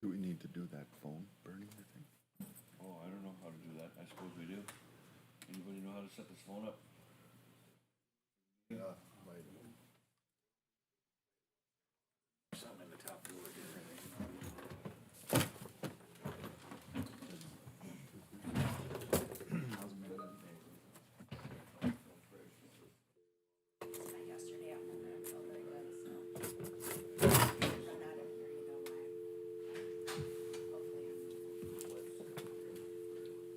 Do we need to do that phone burning thing? Oh, I don't know how to do that. I suppose we do. Anybody know how to set this phone up? Yeah. Something in the top drawer here. Yesterday afternoon, I felt very good, so. I'm not in here either way. Hopefully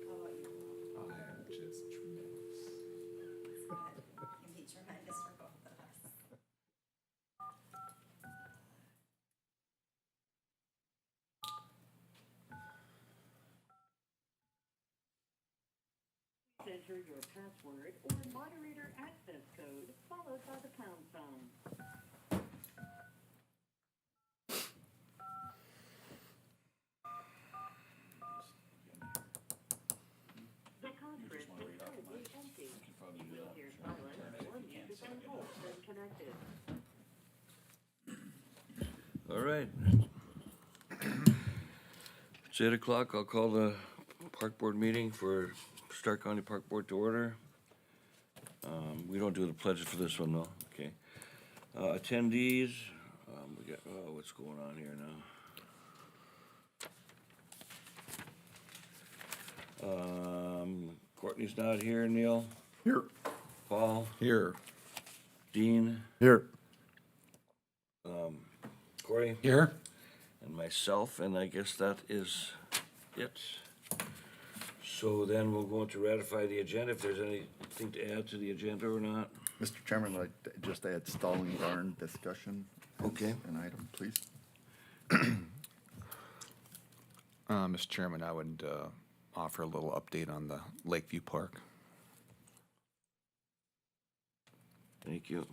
How about you? I am just tremendous. It's good. Can be tremendous for both of us. Enter your password or moderator access code followed by the pound sign. The conference is currently empty. Please hear silence or music on hold when connected. All right. It's 8:00. I'll call the park board meeting for Stark County Park Board to order. We don't do the pledges for this one, though. Okay. Attendees, we got, oh, what's going on here now? Courtney's not here, Neil. Here. Paul, Here. Dean, Here. Corey, Here. and myself, and I guess that is it. So then we'll go on to ratify the agenda, if there's anything to add to the agenda or not. Mr. Chairman, I'd like to just add stalling barn discussion. as Okay. An item, please. Mr. Chairman, I would offer a little update on the Lakeview Park. Thank you.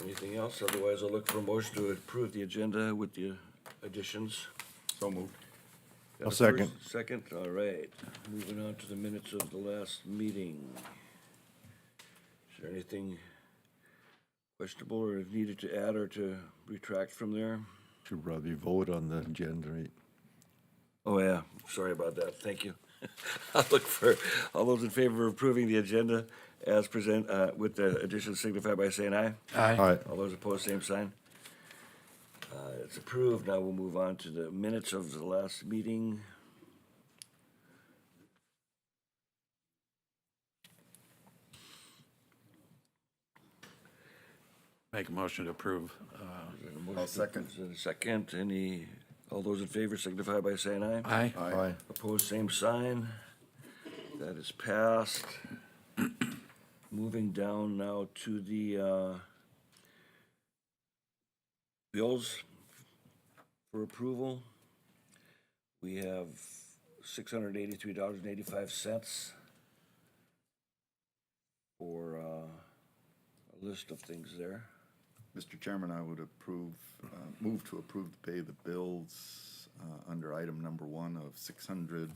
Anything else? Otherwise, I'll look for a motion to approve the agenda with the additions. So moved. Got a second. first, Second, all right. Moving on to the minutes of the last meeting. Is there anything questionable or needed to add or to retract from there? Should probably vote on the agenda, right? Oh, yeah, sorry about that, thank you. I'll look for, all those in favor of approving the agenda as present, with the additions signify by saying aye. Aye. All those opposed, same sign. It's approved. Now we'll move on to the minutes of the last meeting. Make a motion to approve. I'll second. Is there a second? All those in favor signify by saying aye. Aye. Aye. Opposed, same sign. That is passed. Moving down now to the bills for approval. We have $683.85 for a list of things there. Mr. Chairman, I would move to approve to pay the bills under item number 1 of 600,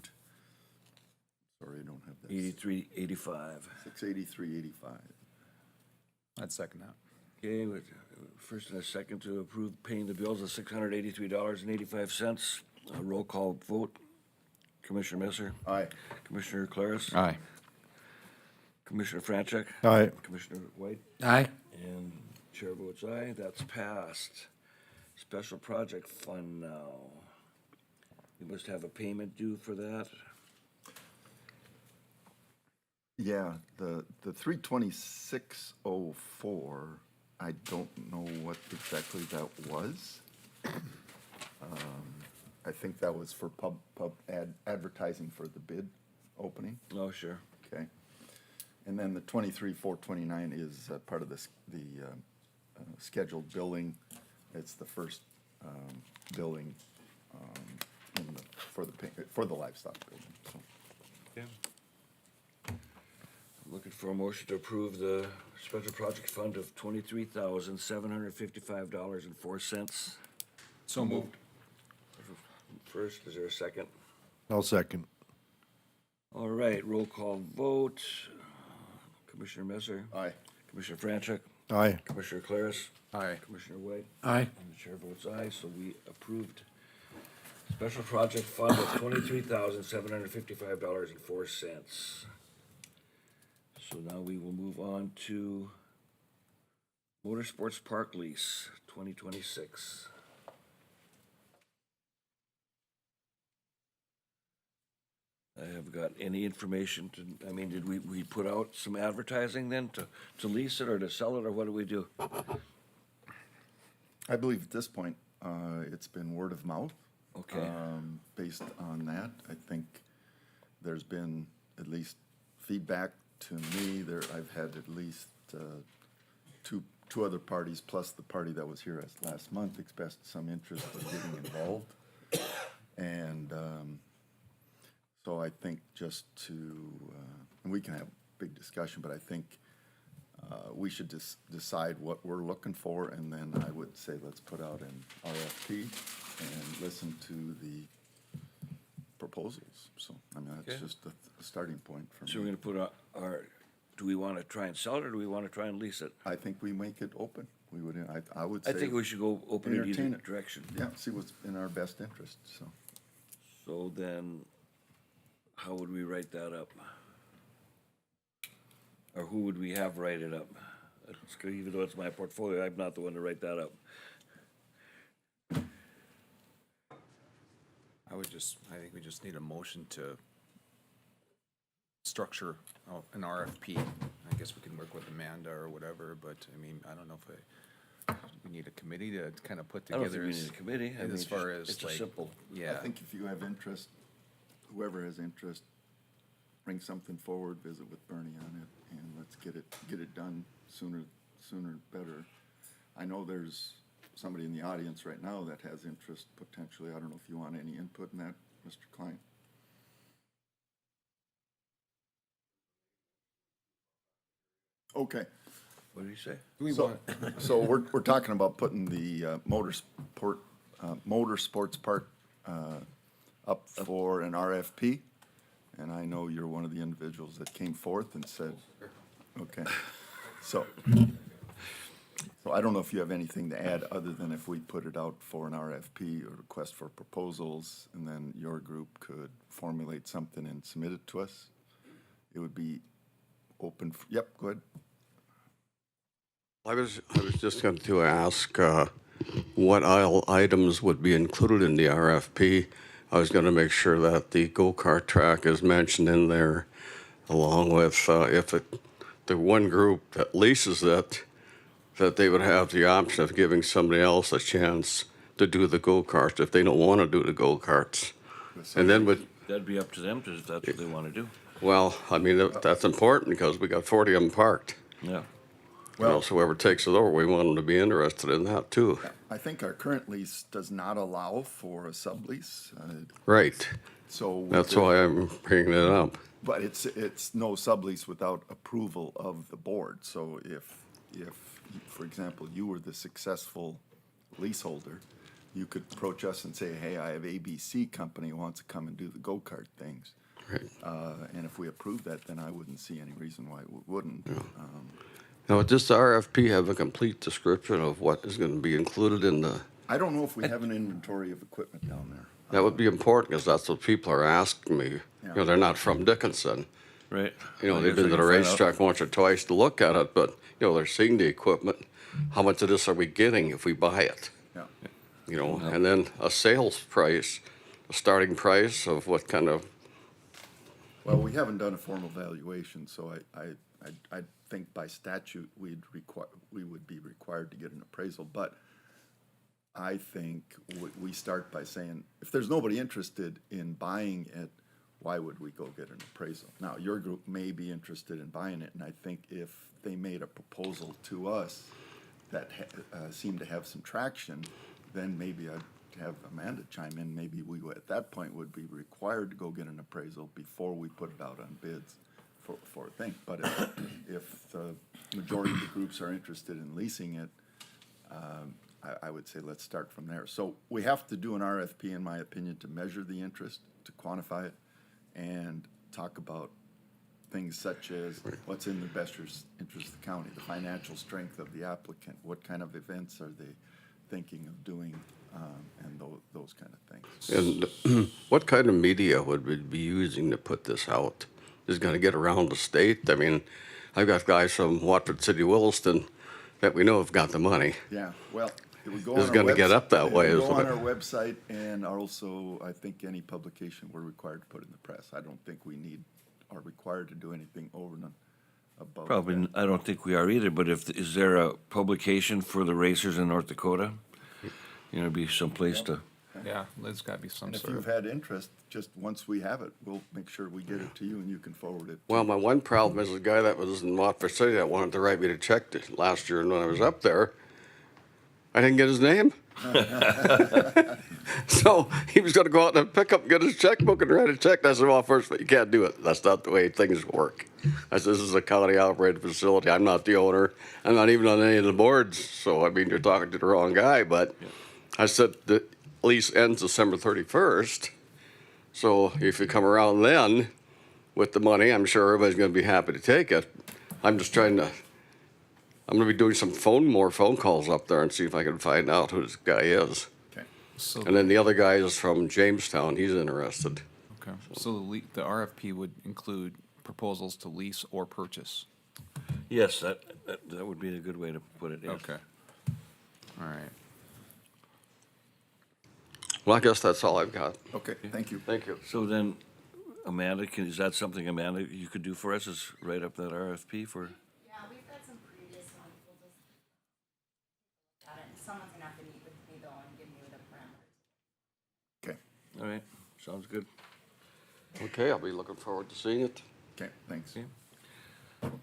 sorry, I don't have that. 83.85. 683.85. I'd second that. Okay, with first and a second to approve paying the bills of $683.85. Roll call vote. Commissioner Messer, Aye. Commissioner Claris, Aye. Commissioner Franchek, Aye. Commissioner White, Aye. and chair votes aye. That's passed. Special project fund now. We must have a payment due for that. Yeah, the 32604, I don't know what exactly that was. I think that was for advertising for the bid opening, Oh, sure. okay? And then the 23,429 is part of the scheduled billing. It's the first billing for the livestock building, so. Okay. Looking for a motion to approve the special project fund of $23,755.04. So moved. First, is there a second? I'll second. All right, roll call vote. Commissioner Messer, Aye. Commissioner Franchek, Aye. Commissioner Claris, Aye. Commissioner White. Aye. And the chair votes aye, so we approved special project fund of $23,755.04. So now we will move on to Motorsports Park lease, 2026. I have got any information to, I mean, did we put out some advertising then to lease it or to sell it, or what do we do? I believe at this point, it's been word of mouth. Okay. Based on that, I think there's been at least feedback to me. I've had at least two other parties, plus the party that was here last month, expressed some interest in getting involved. And so I think just to, and we can have a big discussion, but I think we should decide what we're looking for, and then I would say let's put out an RFP and listen to the proposals. So, I mean, that's Okay. just a starting point for So we're me. gonna put do we wanna try and sell it, or do we wanna try and lease it? I think we make it open. We would, I would say. I think we should go open it entertain either it. direction. Yeah, see what's in our best interest, so. So then, how would we write that up? Or who would we have write it up? Even though it's my portfolio, I'm not the one to write that up. I think we just need a motion to structure an RFP. I guess we can work with Amanda or whatever, but I mean, I don't know if we need a committee to kind of put I don't together. think we need a committee. I mean, As far just- as it's a like, simple. yeah. I think if you have interest, whoever has interest, bring something forward, visit with Bernie on it, and let's get it done sooner better. I know there's somebody in the audience right now that has interest potentially. I don't know if you want any input in that, Mr. Klein? Okay. What did he say? So we're talking about putting the motorsports park up for an RFP, and I know you're one of the individuals that came forth and said, okay. So I don't know if you have anything to add other than if we put it out for an RFP or request for proposals, and then your group could formulate something and submit it to us. It would be open, yep, go ahead. I was just going to ask what items would be included in the RFP. I was going to make sure that the go-kart track is mentioned in there, along with the one group that leases it, that they would have the option of giving somebody else a chance to do the go-karts if they don't want to do the go-karts. And then That'd be up to them, if that's what they wanna do. well, I mean, that's important because we got 40 of them parked. Yeah. Well, so whoever takes it over, we want them to be interested in that too. I think our current lease does not allow for a sublease, Right. so. That's why I'm bringing it up. But it's no sublease without approval of the board. So if, for example, you were the successful leaseholder, you could approach us and say, hey, I have ABC company who wants to come and do the go-kart things. Right. And if we approve that, then I wouldn't see any reason why we wouldn't. Now, would this RFP have a complete description of what is going to be included in the, I don't know if we have an inventory of equipment down there. that would be important because that's what people are asking me. You know, they're not from Dickinson. Right. You know, I they've guess I been to the can find out. racetrack once or twice to look at it, but, you know, they're seeing the equipment. How much of this are we getting if we buy it? Yeah. You know, and then a sales price, a starting price of what kind of, Well, we haven't done a formal valuation, so I think by statute, we would be required to get an appraisal, but I think we start by saying, if there's nobody interested in buying it, why would we go get an appraisal? Now, your group may be interested in buying it, and I think if they made a proposal to us that seemed to have some traction, then maybe I'd have Amanda chime in. Maybe we, at that point, would be required to go get an appraisal before we put it out on bids for a thing. But if the majority of the groups are interested in leasing it, I would say let's start from there. So we have to do an RFP, in my opinion, to measure the interest, to quantify it, and talk about things such as what's in the best interest of the county, the financial strength of the applicant, what kind of events are they thinking of doing, and those kind of things. And what kind of media would we be using to put this out? Is it gonna get around the state? I mean, I've got guys from Watford City, Williston that we know have got the money. Yeah, well, it would go on It's our gonna get webs- up that way, It would go isn't on it? our website, and also, I think any publication we're required to put in the press. I don't think we are required to do anything over and above. Probably, that. I don't think we are either, but is there a publication for the racers in North Dakota? You know, be someplace to, Yeah, there's gotta be some And if sort you've of, had interest, just once we have it, we'll make sure we get it to you and you can forward it. Well, my one problem is the guy that was in Watford City that wanted to write me a check last year, and when I was up there, I didn't get his name. So he was gonna go out and pick up, and get his checkbook and write a check. And I said, well, first, you can't do it. That's not the way things work. I said, this is a county operated facility. I'm not the owner. I'm not even on any of the boards. So, I mean, you're talking to the wrong guy, but I said, the lease ends December 31st. So if you come around then with the money, I'm sure everybody's gonna be happy to take it. I'm just trying to, I'm gonna be doing some more phone calls up there and see if I can find out who this guy is. Okay. so, And then the other guy is from Jamestown, he's interested. okay, so the RFP would include proposals to lease or purchase. yes, that would be a good way to put it, yes. Okay. All right. Well, I guess that's all I've got. Okay, thank you. Thank you. So then, Amanda, is that something, Amanda, you could do for us, is write up that RFP for, Yeah, we've got some previous ones, we'll just look at it. Someone's gonna have to meet with me though and give me the parameters. Okay, all right, sounds good. Okay, I'll be looking forward to seeing it. okay, thanks.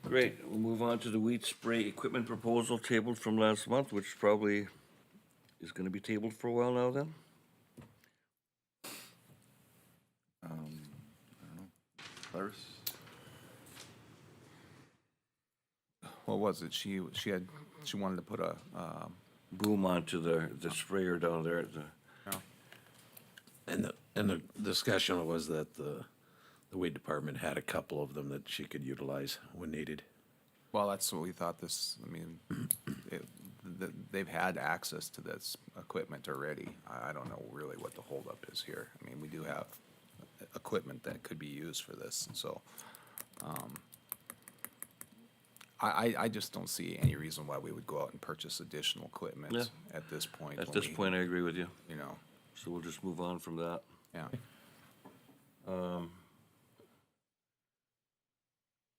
Great, we'll move on to the weed spray equipment proposal tabled from last month, which probably is gonna be tabled for a while now then? Larry? What was it? She wanted to put a, Boom onto the sprayer down there at the, And the discussion was that the weed department had a couple of them that she could utilize when needed. well, that's what we thought this, I mean, they've had access to this equipment already. I don't know really what the holdup is here. I mean, we do have equipment that could be used for this, so, I just don't see any reason why we would go out and purchase additional equipment Yeah. at this point. at when this we- point, I agree with you, You know, so we'll just move on from that. yeah.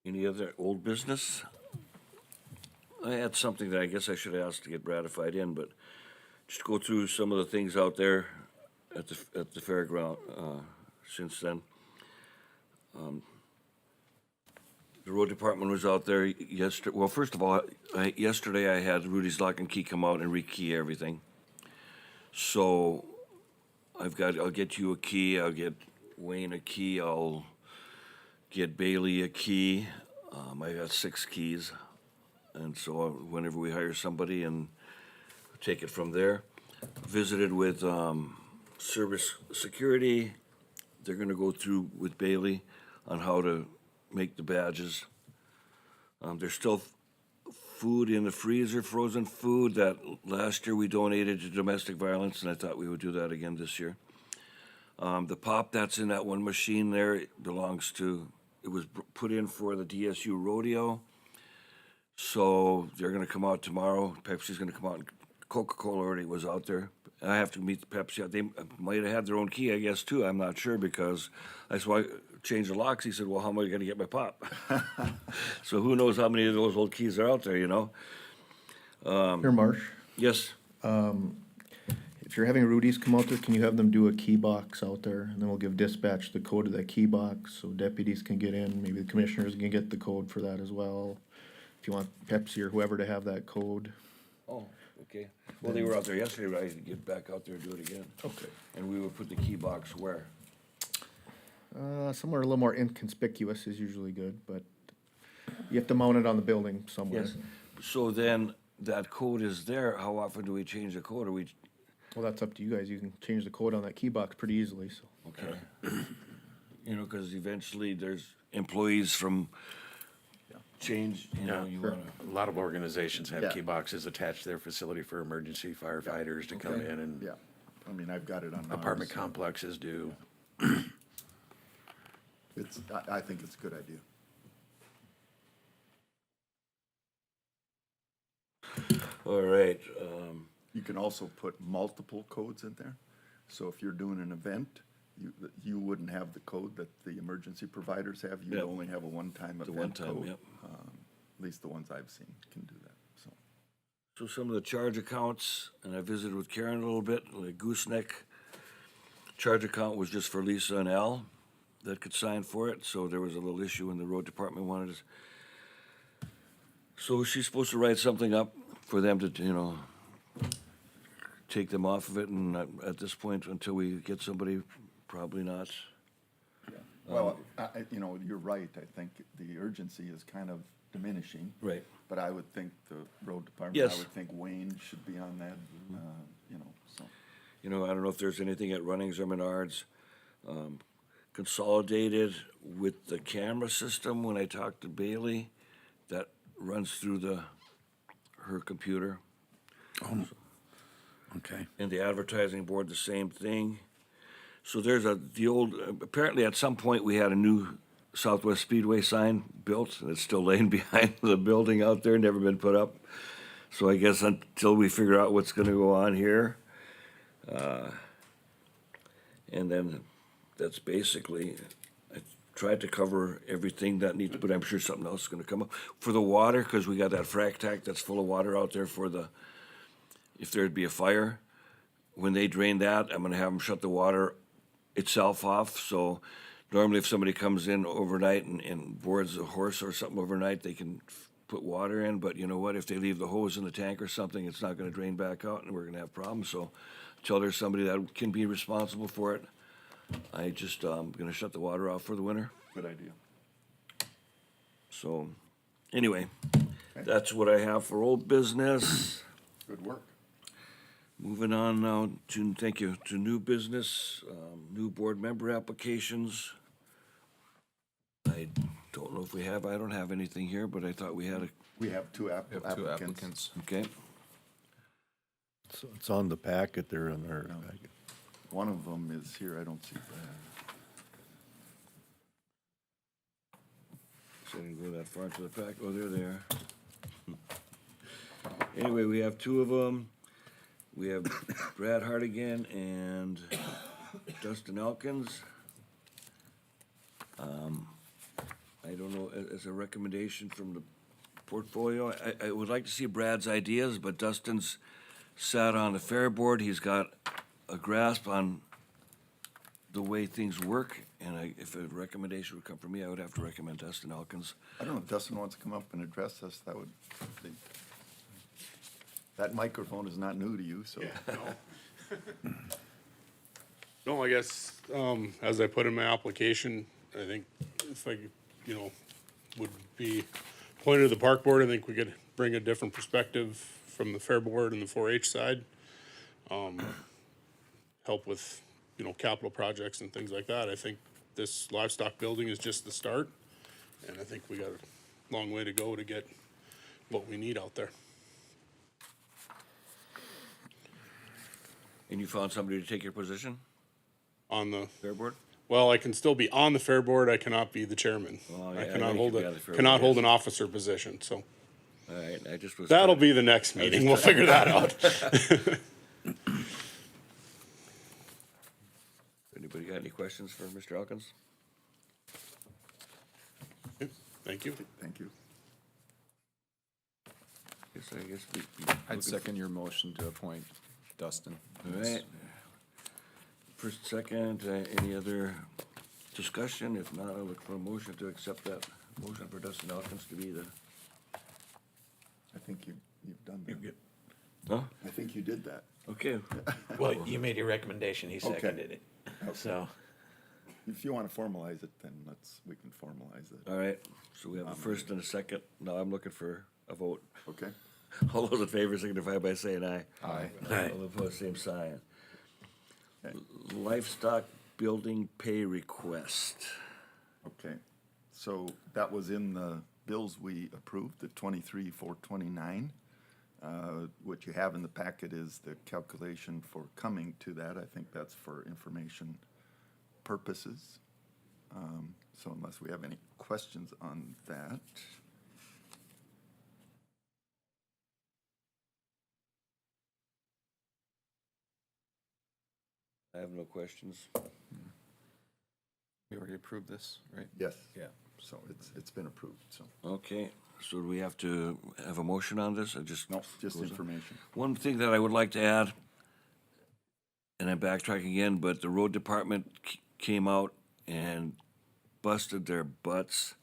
Any other old business? I had something that I guess I should ask to get ratified in, but just go through some of the things out there at the fairground, since then. The road department was out there yesterday, well, first of all, yesterday I had Rudy's Lock and Key come out and rekey everything. So I'll get you a key, I'll get Wayne a key, I'll get Bailey a key. I got 6 keys. And so whenever we hire somebody and take it from there. Visited with Service Security. They're gonna go through with Bailey on how to make the badges. There's still food in the freezer, frozen food that last year we donated to domestic violence, and I thought we would do that again this year. The pop that's in that one machine there it was put in for the DSU rodeo. So they're gonna come out tomorrow. Pepsi's gonna come out, and Coca-Cola already was out there. I have to meet the Pepsi. They might have had their own key, I guess, too. I'm not sure, because that's why I changed the locks. He said, well, how am I gonna get my pop? So who knows how many of those old keys are out there, you know? Here, Marsh, Yes, if you're having Rudy's come out there, can you have them do a key box out there? And then we'll give dispatch the code of that key box, so deputies can get in, maybe the commissioners can get the code for that as well. If you want Pepsi or whoever to have that code. oh, okay. Well, they were out there yesterday, but I had to get back out there and do it again. Okay. And we would put the key box where? Somewhere a little more inconspicuous is usually good, but you have to mount it on the building somewhere. Yes. So then, that code is there, how often do we change the code? Are we, Well, that's up to you guys. You can change the code on that key box pretty easily, so. okay. you know, because eventually there's employees from change, you know, Yeah. you wanna, A lot of organizations have Yeah. key boxes attached to their facility for emergency firefighters to come Okay. in, and Yeah, I mean, I've got it on apartment ours. complexes do. I think it's a good idea. all right, You can also put multiple codes in there. So if you're doing an event, you wouldn't have the code that the emergency providers have. You'd Yep. only have a one-time the event one time, code. yep. At least the ones I've seen can do that, so. So some of the charge accounts, and I visited with Karen a little bit, like Gooseneck charge account was just for Lisa and Al that could sign for it, so there was a little issue when the road department wanted us. So she's supposed to write something up for them to, you know, take them off of it, and at this point, until we get somebody, probably not. Well, you know, you're right. I think the urgency is kind of diminishing. Right. But I would think the road department, Yes. I would think Wayne should be on that, you know, so. You know, I don't know if there's anything at Runnings or Menards, consolidated with the camera system, when I talked to Bailey, that runs through her computer. Okay. And the advertising board, the same thing. So there's apparently at some point we had a new Southwest Speedway sign built, and it's still laying behind the building out there, never been put up. So I guess until we figure out what's gonna go on here. And then that's basically, I tried to cover everything that needs, but I'm sure something else is gonna come up. For the water, cause we got that frac tank that's full of water out there if there'd be a fire. When they drain that, I'm gonna have them shut the water itself off, so normally if somebody comes in overnight and boards a horse or something overnight, they can put water in, but you know what, if they leave the hose in the tank or something, it's not gonna drain back out, and we're gonna have problems, so until there's somebody that can be responsible for it, I just, gonna shut the water off for the winter. Good idea. So, anyway, that's what I have for old business. Good work. Moving on now to, thank you, to new business, new board member applications. I don't know if I don't have anything here, but I thought we had We have two We have two applicants. applicants. okay. So it's on the packet there in our packet. One of them is here, I don't see Brad. So I didn't go that far into the pack, oh, they're there. Anyway, we have two of them. We have Brad Hartigan and Dustin Elkins. I don't know, as a recommendation from the portfolio, I would like to see Brad's ideas, but Dustin's sat on the fair board, he's got a grasp on the way things work, and if a recommendation would come from me, I would have to recommend Dustin Elkins. I don't know if Dustin wants to come up and address us, that would, that microphone is not new to you, so. No, I guess, as I put in my application, I think if I, would be appointed to the park board, I think we could bring a different perspective from the fair board and the 4-H side. Help with, capital projects and things like that. I think this livestock building is just the start, and I think we got a long way to go to get what we need out there. And you found somebody to take your position, On the fair board? Well, I can still be on the fair board, I cannot be the chairman. Well, I yeah, I cannot think hold you'd be on the fair cannot board, hold yes. an officer position, so All right, I just was. that'll be the next meeting, we'll figure that out. Anybody got any questions for Mr. Elkins? Thank you. Thank you. I guess we. I'd second your motion to appoint Dustin. All right. First, second, any other discussion? If not, I'll look for a motion to accept that motion for Dustin Elkins to be the, I think you've done that. huh? I think you did that. Okay, Well, you made your recommendation, he Okay. seconded it, so. If you want to formalize it, then we can formalize it. all right. So we have a first and a second. Now I'm looking for a vote. Okay? All those in favor signify by saying aye. Aye. Aye. All opposed, same sign. Livestock building pay request. Okay, so that was in the bills we approved, the 23,429. What you have in the packet is the calculation for coming to that. I think that's for information purposes. So unless we have any questions on that. I have no questions. We already approved this, right? Yes. Yeah. So it's been approved, so. Okay, so do we have to have a motion on this, or just? No, just goes on? information. One thing that I would like to add, and I'm backtracking again, but the road department came out and busted their butts,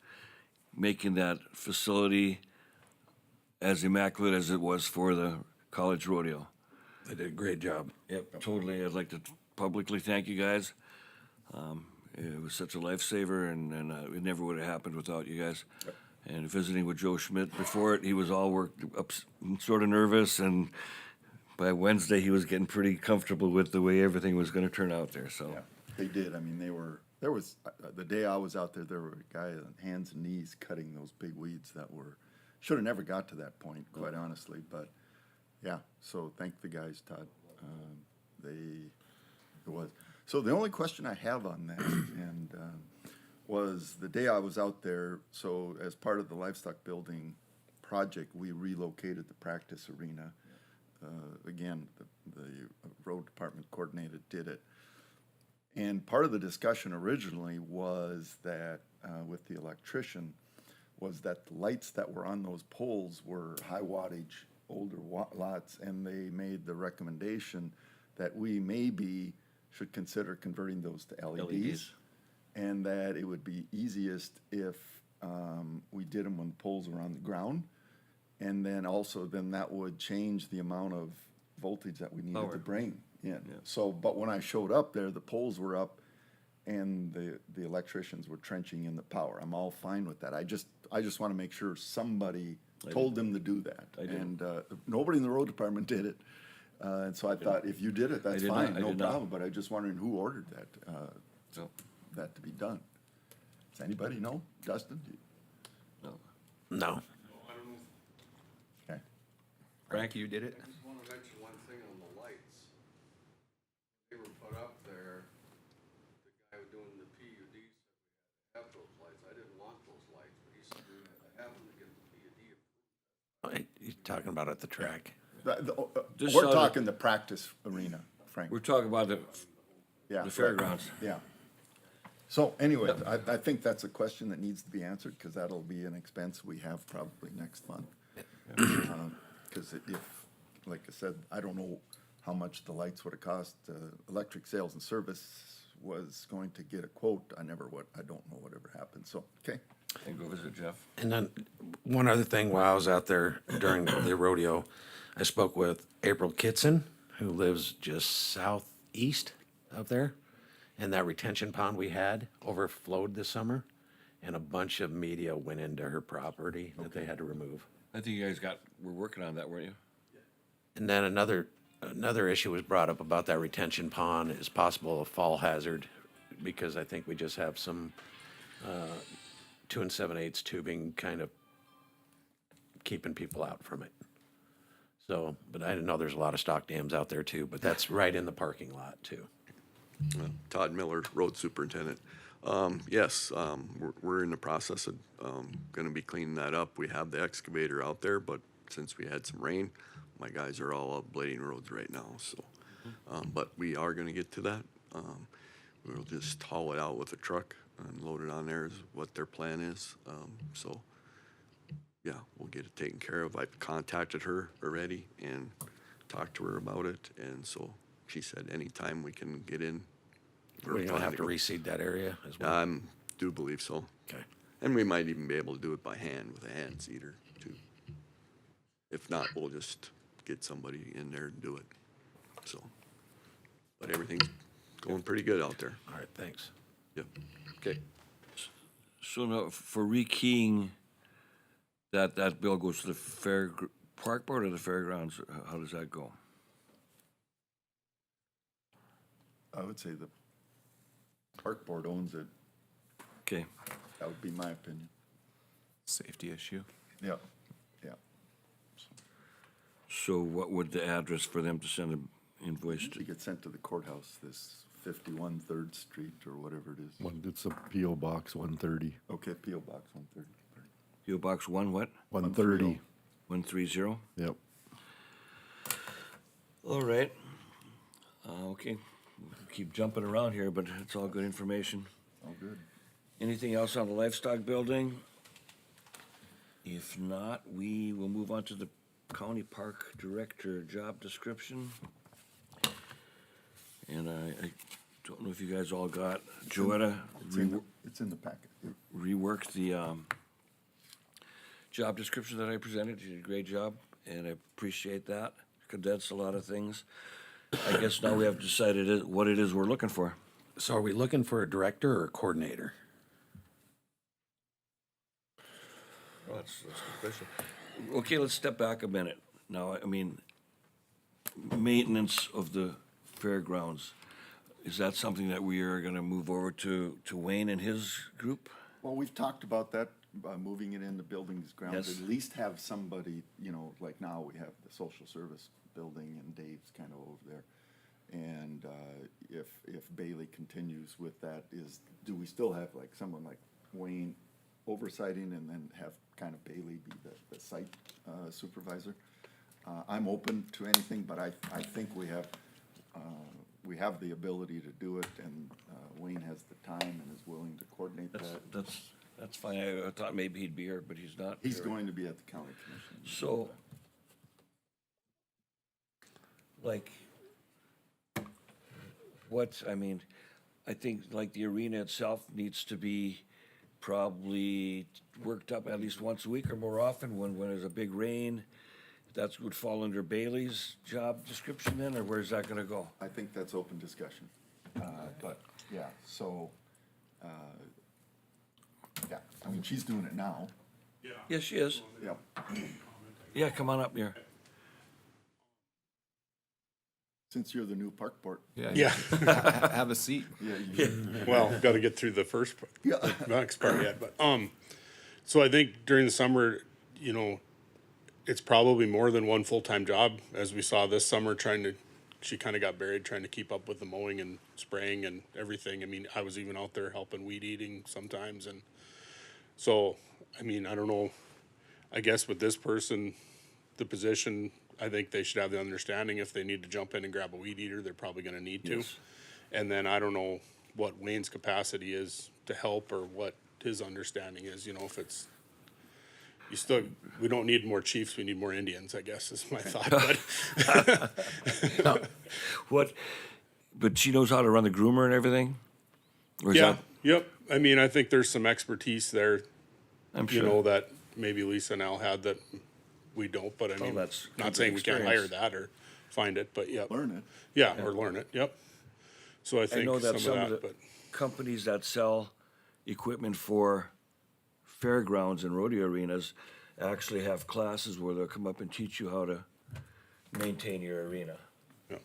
making that facility as immaculate as it was for the college rodeo. They did a great job. Yep, totally. I'd like to publicly thank you guys. It was such a lifesaver, and it never would have happened without you guys. And visiting with Joe Schmidt before it, he was all worked up, sort of nervous, and by Wednesday, he was getting pretty comfortable with the way everything was going to turn out there, so. Yeah, they did. I mean, there was, the day I was out there, there were a guy on hands and knees cutting those big weeds that should have never got to that point, quite honestly, but, yeah, so thank the guys, Todd. It was. So the only question I have on that, and, was the day I was out there, so as part of the livestock building project, we relocated the practice arena. Again, the road department coordinator did it. And part of the discussion originally was that, with the electrician, was that the lights that were on those poles were high wattage, older lots, and they made the recommendation that we maybe should consider converting those to LEDs. And that it would be easiest if we did them when the poles were on the ground. And then also, then that would change the amount of voltage that we needed Power. to bring in. So, but when I showed up there, the poles were up and the electricians were trenching in the power. I'm all fine with that. I just want to make sure somebody told them to do that. I didn't. And nobody in the road department did it. And so I thought, if you did it, that's did not. fine, I no did not. problem. But I just wondering who ordered that, So, that to be done. Does anybody know? Dustin? no. No. Okay. Frank, you did it? I just want to mention one thing on the lights. They were put up there, the guy doing the PUD said we had to have those lights. I didn't want those lights, but he said we had to have them to get the PUD approved. You're talking about at the track. Just We're so that- talking the practice arena, Frank. We're talking about Yeah, the fairgrounds. Yeah. So anyway, I think that's a question that needs to be answered, because that'll be an expense we have probably next month. Because if, like I said, I don't know how much the lights would have cost. Electric Sales and Service was going to get a quote. I don't know whatever happened, so, okay. And go visit Jeff. And then one other thing, while I was out there during the rodeo, I spoke with April Kitson, who lives just southeast of there. And that retention pond we had overflowed this summer, and a bunch of media went into her property that they had to remove. I think you guys were working on that, weren't you? And then another issue was brought up about that retention pond is possible a fall hazard, because I think we just have some 2 7/8 tubing kind of keeping people out from it. So, but I didn't know there's a lot of stock dams out there too, but that's right in the parking lot too. Todd Miller, Road Superintendent. Yes, we're in the process of gonna be cleaning that up. We have the excavator out there, but since we had some rain, my guys are all up blading roads right now, so. But we are gonna get to that. We'll just haul it out with a truck and load it on there is what their plan is. So, yeah, we'll get it taken care of. I've contacted her already and talked to her about it, and so she said anytime we can get in. We're gonna have to reseed that area as well. I do believe so. Okay. And we might even be able to do it by hand with a hand seeder too. If not, we'll just get somebody in there and do it. So, but everything's going pretty good out there. All right, thanks. Yep. Okay. So now, for rekeying, that bill goes to the park board or the fairgrounds? How does that go? I would say the Park Board owns it. Okay, That would be my opinion. Safety issue. Yeah, yeah. so what would the address for them to send an invoice It to? gets sent to the courthouse, this 51 3rd Street or whatever it is. It's a P.O. Box 130. Okay, P.O. Box 130. PO Box 1 what? 130. 130? Yep. All right. Okay, keep jumping around here, but it's all good information. All good. Anything else on the livestock building? If not, we will move on to the county park director job description. And I don't know if you guys all got, Joetta It's in the packet. reworked the job description that I presented. You did a great job, and I appreciate that. Condensed a lot of things. I guess now we have decided what it is we're looking for. So are we looking for a director or a coordinator? That's a good question. Okay, let's step back a minute. Now, I mean, maintenance of the fairgrounds, is that something that we are gonna move over to Wayne and his group? Well, we've talked about that, moving it into buildings, grounds, Yes. at least have somebody, like now we have the social service building and Dave's kind of over there. And, if Bailey continues with that, do we still have like someone like Wayne oversighting and then have kind of Bailey be the site, supervisor? I'm open to anything, but I think we have the ability to do it, and, Wayne has the time and is willing to coordinate that. That's fine. I thought maybe he'd be here, but he's not. He's here. going to be at the county commission. So, like, I think like the arena itself needs to be probably worked up at least once a week or more often when there's a big rain. That would fall under Bailey's job description then, or where's that gonna go? I think that's open discussion. But, yeah, so, yeah, I mean, she's doing it now. Yes, she is. Yeah. Yeah, come on up here. Since you're the new park board. Yeah, Have a seat. Yeah, you well, got to get through the first part, Yeah. the next part yet, but, so I think during the summer, it's probably more than one full-time job, as we saw this summer, she kind of got buried trying to keep up with the mowing and spraying and everything. I mean, I was even out there helping weed eating sometimes, and so, I mean, I don't know, I guess with this person, the position, I think they should have the understanding if they need to jump in and grab a weed eater, they're probably gonna need to. Yes. And then I don't know what Wayne's capacity is to help or what his understanding is, if it's, we don't need more chiefs, we need more Indians, I guess is my thought, but. But she knows how to run the groomer and everything? Or is Yeah, that- yep, I mean, I think there's some expertise there, I'm sure. that maybe Lisa and Al had that we don't, but I mean, that's not saying we can't hire experience. that or find it, but yep. learn it. Yeah, or learn it, yep. So I I think know some that of some of that, the but, companies that sell equipment for fairgrounds and rodeo arenas actually have classes where they'll come up and teach you how to maintain your arena. yeah.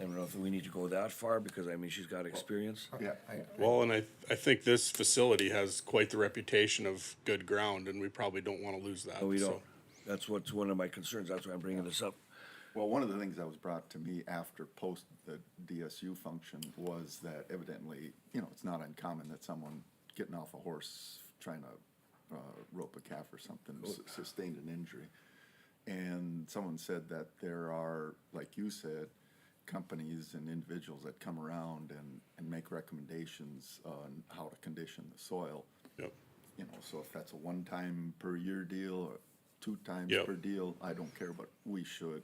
I don't know if we need to go that far, because I mean, she's got experience. Yeah. Well, and I think this facility has quite the reputation of good ground, and we probably don't wanna lose that, No, we so. don't. That's what's one of my concerns. That's why I'm bringing this up. Well, one of the things that was brought to me after post the DSU function was that evidently, it's not uncommon that someone getting off a horse trying to rope a calf or something sustained an injury. And someone said that there are, like you said, companies and individuals that come around and make recommendations on how to condition the soil. Yep, So if that's a one-time per year deal or 2 times Yep. per deal, I don't care, but we should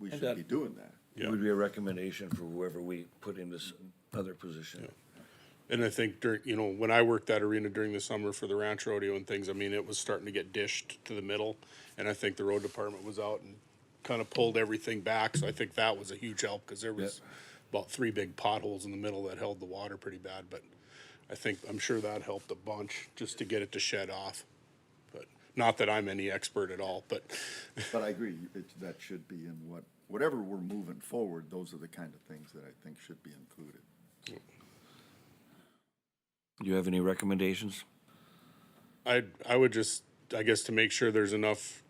And that- be doing that. It would be a recommendation for whoever we put in this other position. and I think during, when I worked that arena during the summer for the ranch rodeo and things, I mean, it was starting to get dished to the middle, and I think the road department was out and kind of pulled everything back, so I think that was a huge help, cause there was about 3 big potholes in the middle that held the water pretty bad, but I'm sure that helped a bunch, just to get it to shed off. But, not that I'm any expert at all, but, But I agree, that should be in whatever we're moving forward, those are the kind of things that I think should be included. Do you have any recommendations? I would just, I guess, to make sure there's enough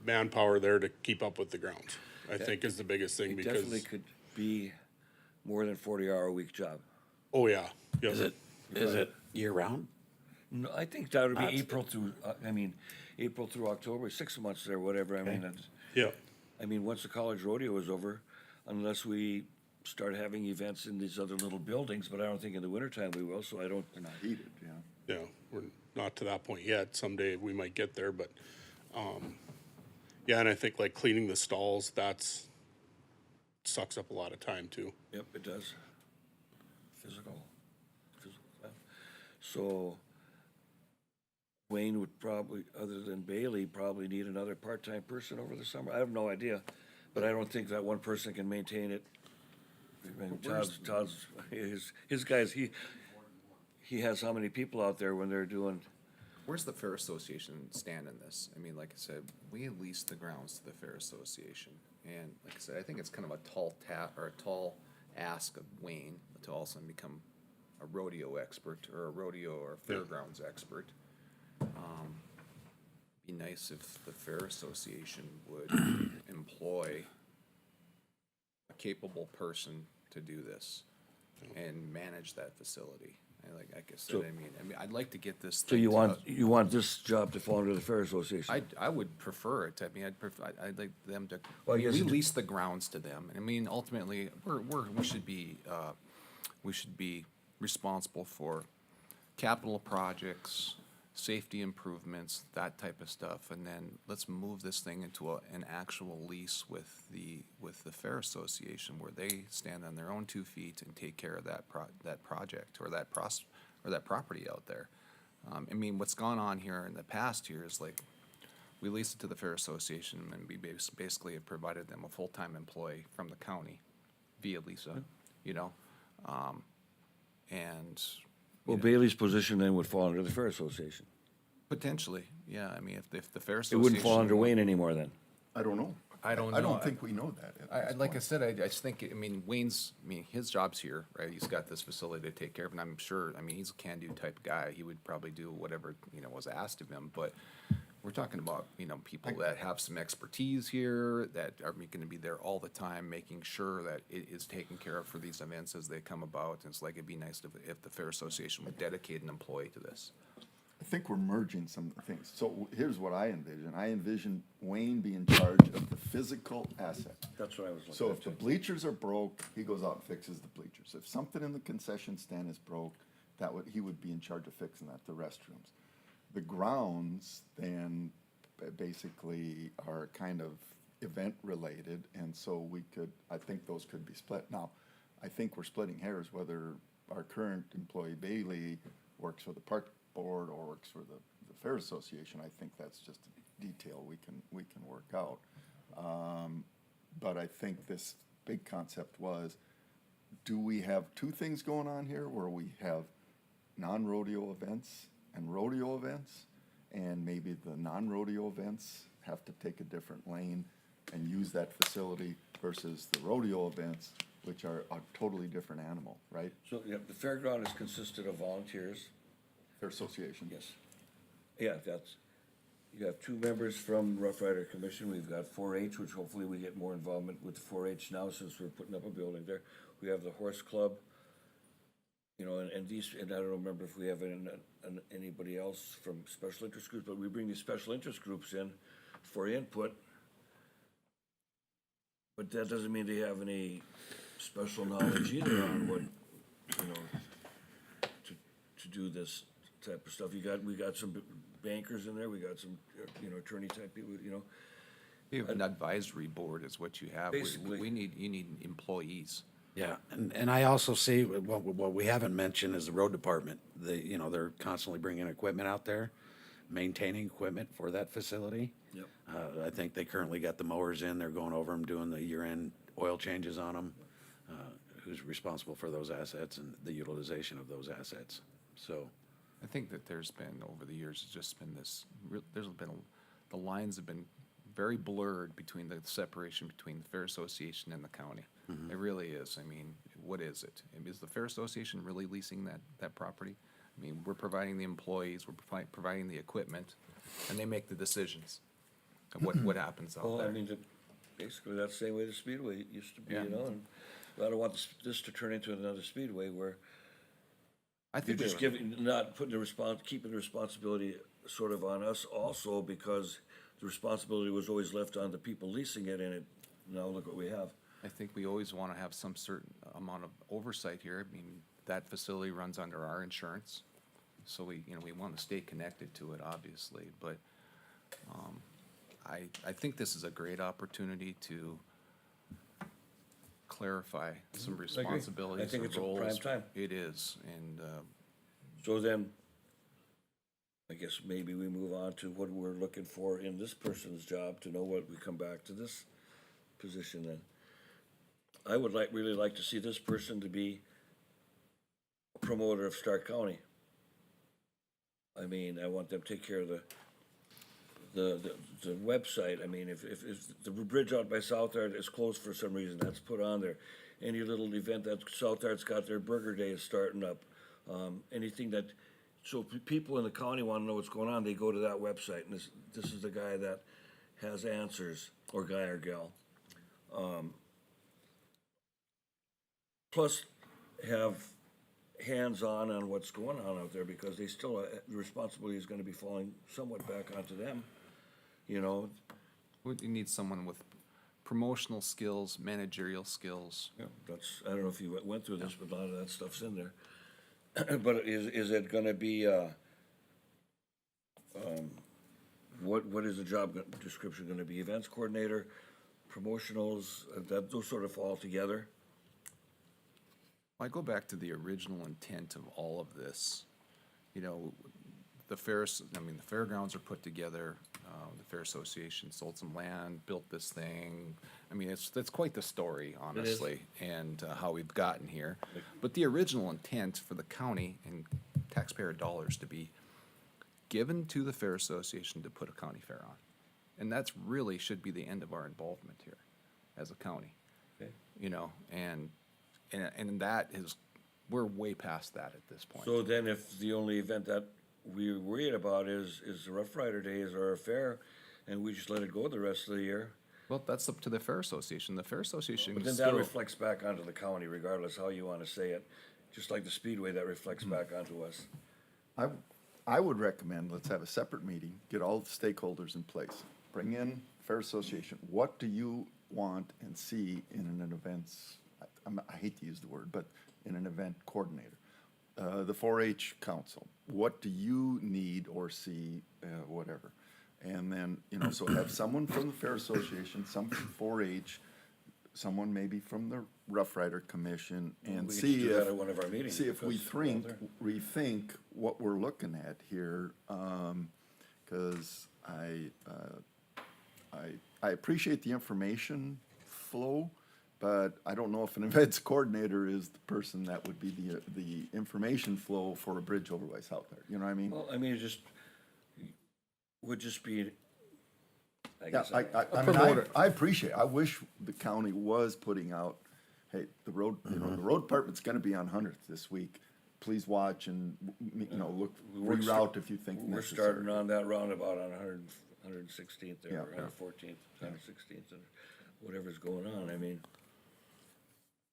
manpower there to keep up with the grounds, I think is the biggest thing It definitely because, could be more than 40-hour-a-week job. oh, yeah. Yep. Is it year-round? No, I think that would be April through, April through October, 6 months there, whatever, I mean, that's, Yeah, I mean, once the college rodeo is over, unless we start having events in these other little buildings, but I don't think in the wintertime we will, so I don't, They're not heated, yeah. yeah, we're not to that point yet. Someday we might get there, but, yeah, and I think like cleaning the stalls, that's sucks up a lot of time too. yep, it does. Physical stuff. So Wayne would probably, other than Bailey, probably need another part-time person over the summer. I have no idea, but I don't think that one person can maintain it. I mean, Todd's, his guys, he has how many people out there when they're doing, Where's the Fair Association stand in this? I mean, like I said, we lease the grounds to the Fair Association. And like I said, I think it's kind of a tall ask of Wayne to also become a rodeo expert or a rodeo or fairgrounds expert. Be nice if the Fair Association would employ a capable person to do this and manage that facility. And like I said, I mean, I'd like to get this. so thing you to- want this job to fall under the Fair Association? I would prefer it. I mean, I'd like them to, Well, we yes, it- lease the grounds to them. I mean, ultimately, we should be responsible for capital projects, safety improvements, that type of stuff. And then let's move this thing into an actual lease with the Fair Association where they stand on their own 2 feet and take care of that project or that property out there. I mean, what's gone on here in the past here is like, we leased it to the Fair Association and we basically have provided them a full-time employee from the county via Lisa, you know? And. Well, Bailey's position then would fall under the Fair Association. Potentially, yeah, I mean, if the Fair It Association. wouldn't fall under Wayne anymore then. I don't know. I don't I know. don't think we know that at this Like I point. said, I just think, I mean, his job's here, right? He's got this facility to take care of, and I'm sure, I mean, he's a can-do type guy. He would probably do whatever, was asked of him, but we're talking about, people that have some expertise here, that are gonna be there all the time, making sure that it is taken care of for these events as they come about. And it's like, it'd be nice if the Fair Association would dedicate an employee to this. I think we're merging some things. So here's what I envision. I envision Wayne be in charge of the physical asset. That's what I was looking at. So if the bleachers are broke, he goes out and fixes the bleachers. If something in the concession stand is broke, he would be in charge of fixing that, the restrooms. The grounds then basically are kind of event related, and so I think those could be split. Now, I think we're splitting hairs whether our current employee Bailey works for the park board or works for the Fair Association. I think that's just a detail we can work out. But I think this big concept was, do we have two things going on here where we have non-rodeo events and rodeo events? And maybe the non-rodeo events have to take a different lane and use that facility versus the rodeo events, which are a totally different animal, right? So, yeah, the fairground is consisted of volunteers. Fair Association. Yes. Yeah, you have 2 members from Rough Rider Commission. We've got 4-H, which hopefully we get more involvement with 4-H now since we're putting up a building there. We have the horse club, and I don't remember if we have anybody else from special interest groups, but we bring these special interest groups in for input. But that doesn't mean they have any special knowledge either on what, to do this type of stuff. We got some bankers in there, we got some, attorney type people, You have an advisory board is what you have. Basically. You need employees. Yeah, and I also see, what we haven't mentioned is the road department. They're constantly bringing equipment out there, maintaining equipment for that facility. Yep. I think they currently got the mowers in, they're going over them, doing the year-end oil changes on them. Who's responsible for those assets and the utilization of those assets, so. I think that there's been, over the years, the lines have been very blurred between the separation between the Fair Association and the county. It really is. I mean, what is it? Is the Fair Association really leasing that property? I mean, we're providing the employees, we're providing the equipment, and they make the decisions of what happens out Well, I there. mean, basically, that's the same way the Speedway used to be, Yeah. you know, and I don't want this to turn into another Speedway where I you're think just giving, not putting keeping the responsibility sort of on us also, because the responsibility was always left on the people leasing it, and now look what we have. I think we always want to have some certain amount of oversight here. I mean, that facility runs under our insurance, so we want to stay connected to it, obviously, but, I think this is a great opportunity to clarify some responsibilities think and it's a roles. prime time. It is, and, So then, I guess maybe we move on to what we're looking for in this person's job to know what we come back to this position then. I would really like to see this person to be a promoter of Stark County. I mean, I want them to take care of the website. I mean, if the bridge out by South Art is closed for some reason, that's put on there. Any little event that South Art's got their Burger Day is starting up. Anything that, so people in the county wanna know what's going on, they go to that website, and this is the guy that has answers, or guy or gal. Plus, have hands-on on what's going on out there, because they still, the responsibility is gonna be falling somewhat back onto them, you know? you need someone with promotional skills, managerial skills. Yeah, that's, I don't know if you went through this, but a lot of that stuff's in there. But is it gonna be, what is the job description gonna be? Events coordinator, promotionals, those sort of fall together? I go back to the original intent of all of this. You know, the fairgrounds are put together, the Fair Association sold some land, built this thing. I mean, it's quite the story, honestly, and how we've gotten here. But the original intent for the county and taxpayer dollars to be given to the Fair Association to put a county fair on. And that's really should be the end of our involvement here as a county. Okay. You know, and that is, we're way past that at this point. So then if the only event that we're worried about is the Rough Rider Days or a fair, and we just let it go the rest of the year, Well, that's up to the Fair Association. The Fair Association but is then that still, reflects back onto the county regardless how you wanna say it. Just like the Speedway, that reflects back onto us. I would recommend, let's have a separate meeting, get all the stakeholders in place. Bring in Fair Association. What do you want and see in an events, I hate to use the word, but in an event coordinator? The 4-H council, what do you need or see, whatever? And then, so have someone from the Fair Association, some from 4-H, someone maybe from the Rough Rider Commission, and We could see do that if, at one of our meetings, see if we because we're all there. rethink what we're looking at here, cause I appreciate the information flow, but I don't know if an events coordinator is the person that would be the information flow for a bridge over by South Art, you know what I mean? Well, I mean, it would just be, I Yeah, guess. I mean, I appreciate, I wish the county was putting out, hey, the road, the road department's gonna be on 100th this week. Please watch and, look, We're reroute if you think We're necessary. starting on that roundabout on 116th there, Yeah, or 114th, 116th, and whatever's going on, I mean.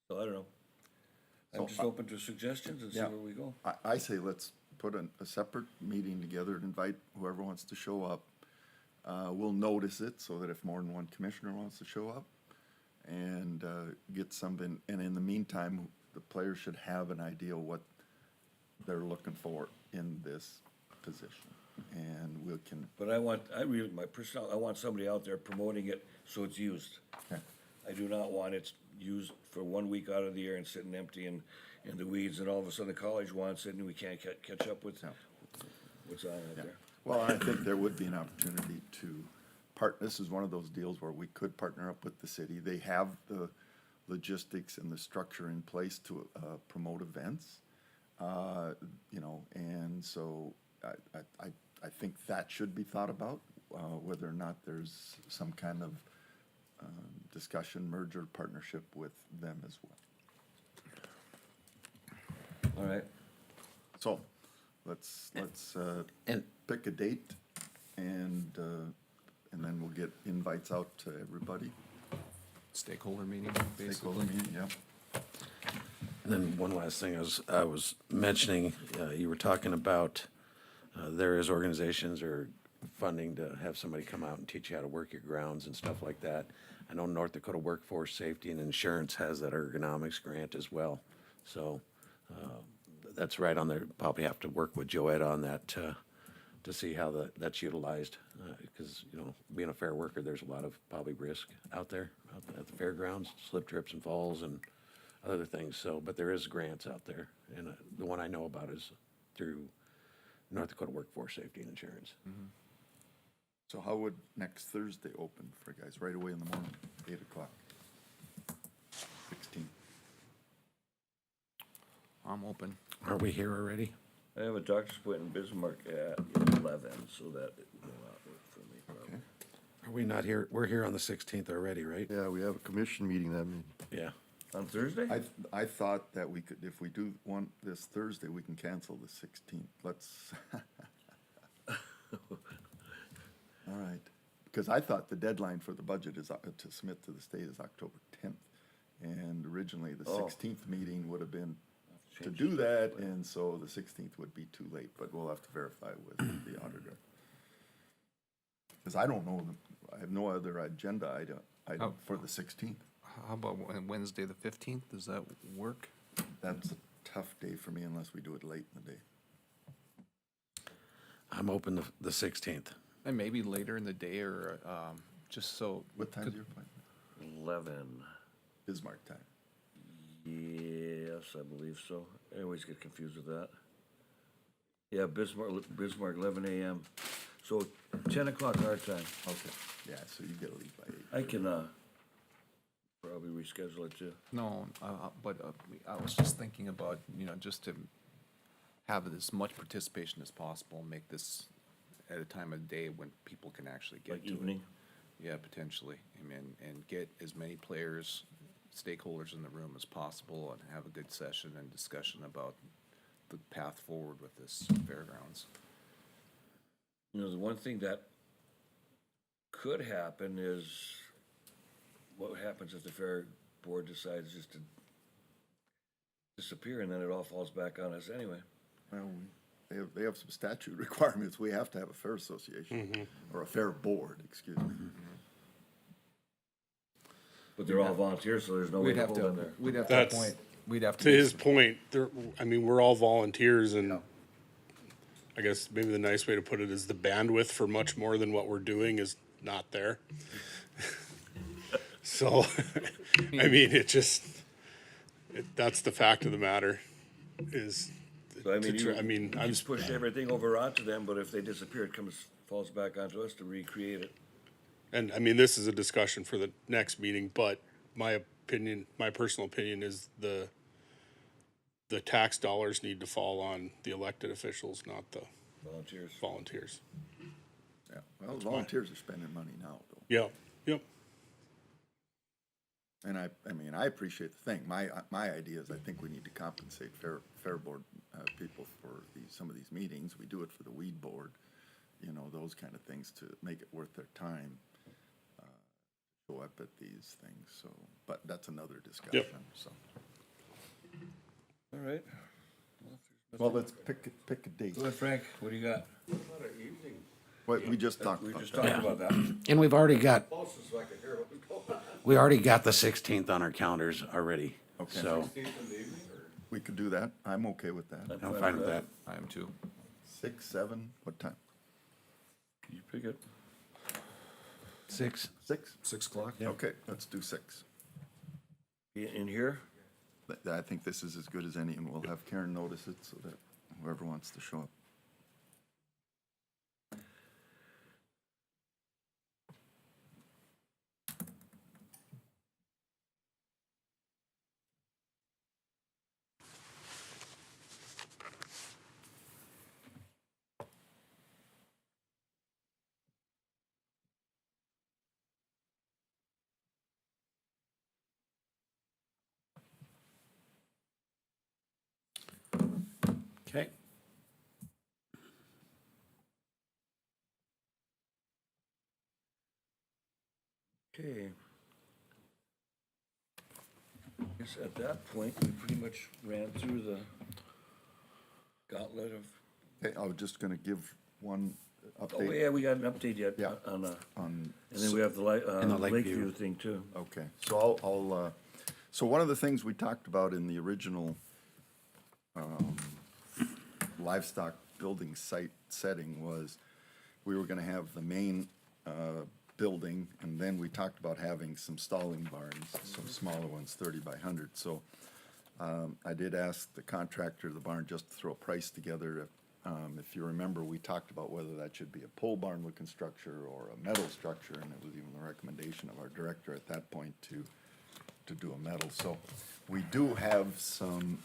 So I don't know. I'm So, just open to suggestions and see yeah. where we go. I say let's put a separate meeting together and invite whoever wants to show up. We'll notice it so that if more than one commissioner wants to show up and get something, and in the meantime, the players should have an idea what they're looking for in this position. And we can, But I want somebody out there promoting it so it's used. okay. I do not want it used for 1 week out of the year and sitting empty in the weeds, and all of a sudden the college wants it and we can't catch up with what's on out Yeah. there. Well, I think there would be an opportunity to this is one of those deals where we could partner up with the city. They have the logistics and the structure in place to promote events. And so I think that should be thought about, whether or not there's some kind of discussion, merger, partnership with them as well. All right. So, let's, And pick a date and then we'll get invites out to everybody. Stakeholder meeting, Stakeholder basically. meeting, yeah. And then one last thing I was mentioning, you were talking about, there is organizations or funding to have somebody come out and teach you how to work your grounds and stuff like that. I know North Dakota Workforce Safety and Insurance has that ergonomics grant as well. So, that's right on there. Probably have to work with Joette on that, to see how that's utilized. Because, you know, being a fair worker, there's a lot of probably risk out there at the fairgrounds, slip, trips and falls and other things. So, but there is grants out there. And the one I know about is through North Dakota Workforce Safety and Insurance. So how would next Thursday open for you guys? Right away in the morning, 8:00. 16. I'm open. Are we here already? I have a doctor's appointment in Bismarck at 11, so that will not work for me probably. Are we not here? We're here on the 16th already, right? Yeah, we have a commission meeting that meeting. Yeah. On Thursday? I thought that we could, if we do one this Thursday, we can cancel the 16th. Let's. All right, because I thought the deadline for the budget is, to submit to the state is October 10th. And originally, the Oh. 16th meeting would have been to do that, and so the 16th would be too late, but we'll have to verify with the auditor. Because I don't know, I have no other agenda item for the 16th. How about Wednesday, the 15th? Does that work? That's a tough day for me unless we do it late in the day. I'm open the 16th. And maybe later in the day or, just so. What time's your appointment? 11. Bismarck time. Yes, I believe so. I always get confused with that. Yeah, Bismarck, 11 a.m. So 10 o'clock our time. Okay, yeah, so you gotta leave by 8. I can, probably reschedule it too. No, but I was just thinking about, you know, just to have as much participation as possible, make this at a time of day when people can actually get Like to it. evening? Yeah, potentially. I mean, and get as many players, stakeholders in the room as possible and have a good session and discussion about the path forward with this fairgrounds. You know, the one thing that could happen is what happens if the fair board decides just to disappear and then it all falls back on us anyway. Well, they have some statute requirements. We have to have a fair association, or a fair board, excuse me. But they're all volunteers, so there's no way We'd to have hold to, them there. we'd have to That's- appoint, we'd have to. To do his some- point, I mean, we're all volunteers and I guess maybe the nice way to put it is the bandwidth for much more than what we're doing is not there. So, I mean, that's the fact of the matter is, So I mean, I'm you just push everything over onto them, but if they disappear, it falls back onto us to recreate it. and I mean, this is a discussion for the next meeting, but my personal opinion is the tax dollars need to fall on the elected officials, not the Volunteers. volunteers. Yeah, well, volunteers are spending money now, though. Yep, yep. And I mean, I appreciate the thing. My idea is I think we need to compensate fair board people for some of these meetings. We do it for the weed board, you know, those kind of things to make it worth their time. Go up at these things, so, but that's another discussion, so. All right. Well, let's pick a date. Go ahead, Frank, what do you got? What, we just talked We about just that. talked about that. And we've already got, we already got the 16th on our calendars already. Okay. So We could do that. I'm okay with that. I'm fine with that. I am too. 6, 7, what time? You pick it. 6? 6? 6 o'clock? Okay, let's do 6. In here? I think this is as good as any, and we'll have Karen notice it so that whoever wants to show up. Okay. Okay. I guess at that point, we pretty much ran through the gauntlet of, Okay, I was just gonna give one oh, update yeah, we got an update yet Yeah. on, on. and then we have the the Lakeview. Lakeview thing too. Okay, so so one of the things we talked about in the original livestock building site setting was we were gonna have the main building, and then we talked about having some stalling barns, some smaller ones, 30 by 100. So I did ask the contractor of the barn just to throw a price together. If you remember, we talked about whether that should be a pole barn looking structure or a metal structure, and it was even the recommendation of our director at that point to do a metal. So we do have some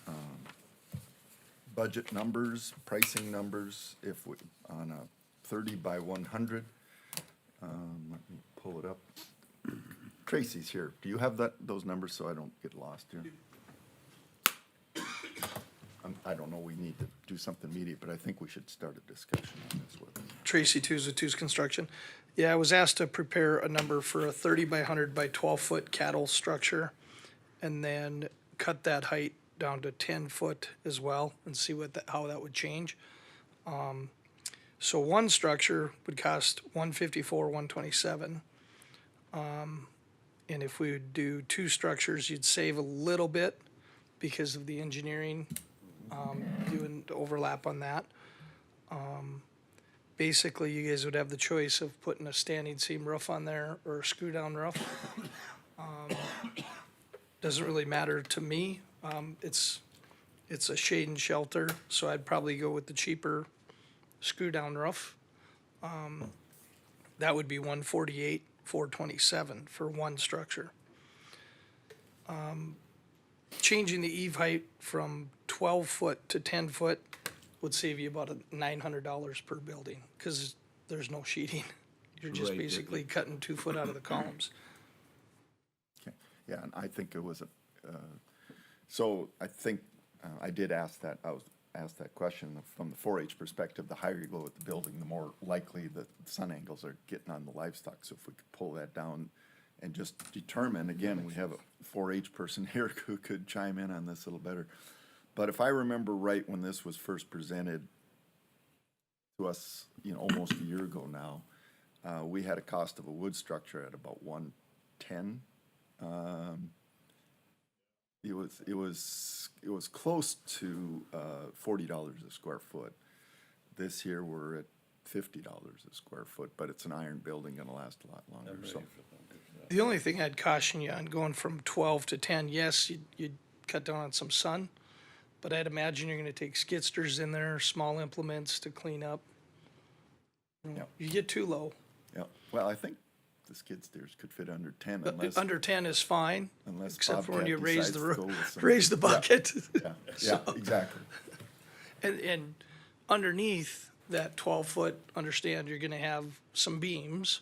budget numbers, pricing numbers, if we, on a 30 by 100. Let me pull it up. Tracy's here. Do you have those numbers so I don't get lost here? I don't know, we need to do something immediate, but I think we should start a discussion on this with. Tracy Two's with Two's Construction. Yeah, I was asked to prepare a number for a 30 by 100 by 12-foot cattle structure, and then cut that height down to 10 foot as well, and see how that would change. So one structure would cost $154, $127. And if we would do two structures, you'd save a little bit because of the engineering, doing the overlap on that. Basically, you guys would have the choice of putting a standing seam roof on there or a screw down roof. Doesn't really matter to me. It's a shade and shelter, so I'd probably go with the cheaper screw down roof. That would be $148, $427 for one structure. Changing the eave height from 12 foot to 10 foot would save you about $900 per building, because there's no sheeting. You're just Right. basically cutting 2 foot out of the columns. Okay, yeah, and I think it was so I think, I did ask that, I was asked that question from the 4-H perspective. The higher you go with the building, the more likely the sun angles are getting on the livestock. So if we could pull that down and just determine, again, we have a 4-H person here who could chime in on this a little better. But if I remember right, when this was first presented to us, almost a year ago now, we had a cost of a wood structure at about 110. It was close to $40 a square foot. This year we're at $50 a square foot, but it's an iron building, gonna last a lot longer. So The only thing I'd caution you on going from 12 to 10, yes, you'd cut down on some sun, but I'd imagine you're gonna take skidsters in there, small implements to clean up. Yeah. You get too low. yeah, well, I think the skid steers could fit under 10 unless Under 10 is fine, unless except for when Bobcat you raise decides the, to go with some- raise the bucket. Yeah, exactly. And underneath that 12 foot, understand you're gonna have some beams.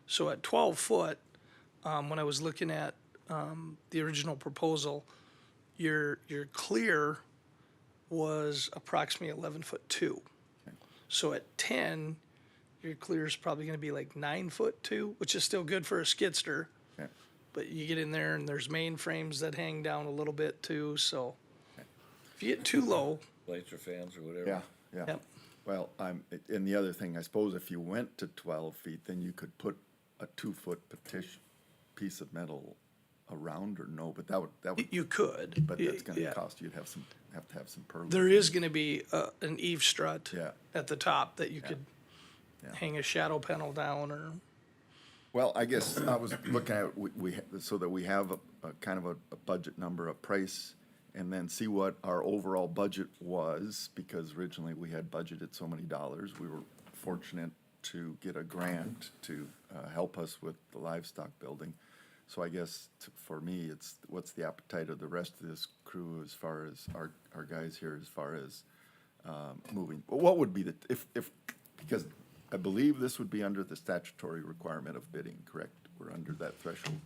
So at 12 foot, when I was looking at, the original proposal, your clear was approximately 11 foot 2. So at 10, your clear is probably gonna be like 9 foot 2, which is still good for a skidster. Okay. But you get in there and there's main frames that hang down a little bit too, so if you get too low, Lights or fans or whatever. Yeah, yeah. Yep. Well, and the other thing, I suppose if you went to 12 feet, then you could put a 2-foot piece of metal around, or no, but that would, you could. but that's gonna Yeah. cost, you'd have to have some purlin. There is gonna be an eave strut Yeah. at the top that you could Yeah. hang a shadow panel down or, Well, I guess I was looking at, so that we have a kind of a budget number, a price, and then see what our overall budget was, because originally we had budgeted so many dollars. We were fortunate to get a grant to help us with the livestock building. So I guess for me, it's what's the appetite of the rest of this crew as far as our guys here, as far as moving. What would be if, because I believe this would be under the statutory requirement of bidding, correct? We're under that threshold.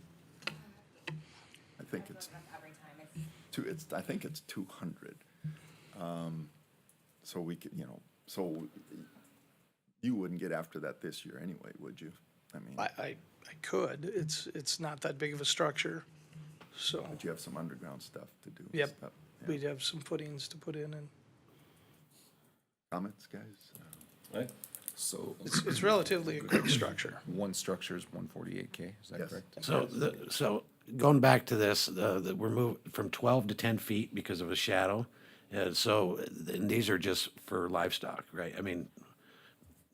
I think it's Every time it's I think it's 200. So we could, so you wouldn't get after that this year anyway, would you? I mean, I could, it's not that big of a structure, so, but you have some underground stuff to do. and Yep. stuff. Yeah. we'd have some footings to put in, and Comments, guys? Right? So it's relatively a quick structure. one structure is 148K, is that Yes. correct? So going back to this, we're moving from 12 to 10 feet because of a shadow. And these are just for livestock, right? I mean,